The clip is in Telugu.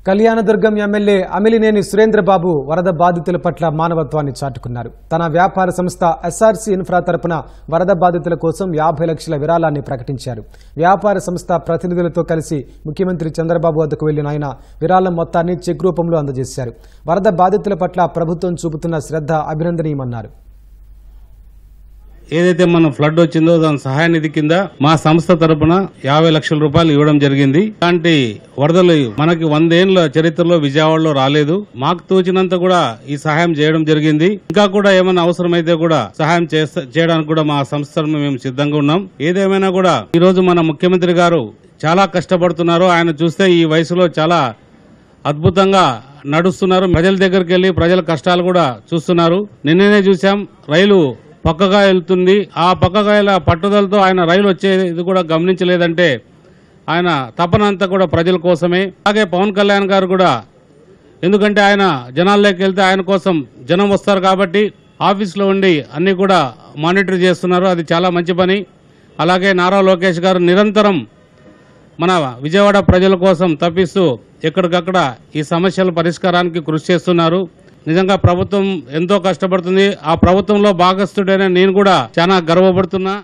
కళ్యాణదుర్గం ఎమ్మెల్యే అమిలినేని సురేంద్రబాబు వరద బాధితుల పట్ల మానవత్వాన్ని చాటుకున్నారు. తన వ్యాపార సంస్థ ఎస్ఆర్సీ ఇన్ఫ్రా తరపున వరద బాధితుల కోసం 50 లక్షల విరాళాన్ని ప్రకటించారు. వ్యాపార సంస్థ ప్రతినిధులతో కలిసి ముఖ్యమంత్రి చంద్రబాబు వద్దకు వెళ్లిన ఆయన విరాళం మొత్తాన్ని చెక్ రూపంలో అందజేశారు. వరద బాధితుల పట్ల ప్రభుత్వం చూపుతున్న శ్రద్ధ అభినందనీయమన్నారు. ఏదైతే మన ఫ్లడ్ వచ్చిందో దాని సహాయ నిధి కింద మా సంస్థ తరపున 50 లక్షల రూపాయలు ఇవ్వడం జరిగింది. అలాంటి వరదలు మనకి 100 ఏళ్ల చరిత్రలో విజయవాడలో రాలేదు. మాకు తోచినంత కూడా ఈ సహాయం చేయడం జరిగింది. ఇంకా కూడా ఏమైనా అవసరమైతే కూడా సహాయం చేయడానికి కూడా మా సంస్థ మేము సిద్ధంగా ఉన్నాం. ఏదేమైనా కూడా ఈ రోజు మన ముఖ్యమంత్రి గారు చాలా కష్టపడుతున్నారు. ఆయన చూస్తే ఈ వయసులో చాలా అద్భుతంగా నడుస్తున్నారు. ప్రజల దగ్గరికి వెళ్లి ప్రజల కష్టాలు కూడా చూస్తున్నారు. నిన్ననే చూసాం, రైలు పక్కగా వెళ్తుంది. ఆ పక్కగా పట్టుదలతో ఆయన రైలు వచ్చేది కూడా గమనించలేదంటే ఆయన తపన అంతా కూడా ప్రజల కోసమే. అలాగే పవన్ కళ్యాణ్ గారు కూడా, ఎందుకంటే ఆయన జనాల్లోకి వెళ్తే ఆయన కోసం జనం వస్తారు కాబట్టి ఆఫీస్లో ఉండి అన్ని కూడా మానిటర్ చేస్తున్నారు. అది చాలా మంచి పని. అలాగే నారా లోకేష్ గారు నిరంతరం మన విజయవాడ ప్రజల కోసం తప్పిస్తూ ఎక్కడికక్కడ ఈ సమస్యల పరిష్కారానికి కృషి చేస్తున్నారు. నిజంగా ప్రభుత్వం ఎంతో కష్టపడుతుంది. ఆ ప్రభుత్వంలో భాగస్థుడైన నేను కూడా చాలా గర్వపడుతున్నా.